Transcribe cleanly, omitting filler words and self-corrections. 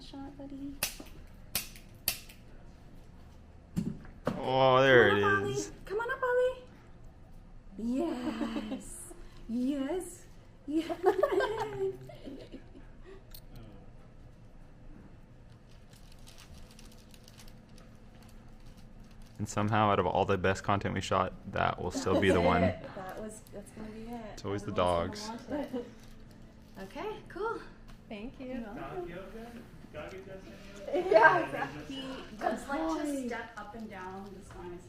last shot, buddy. Oh, there it is. Come on up, Ollie. Yes. Yes. Yes. And somehow, out of all the best content we shot, that will still be the one. That's gonna be it. It's always the dogs. Okay, cool. Thank you. Dog yoga? Doggy dressing yoga? Yeah, exactly. He does like to step up and down the spine.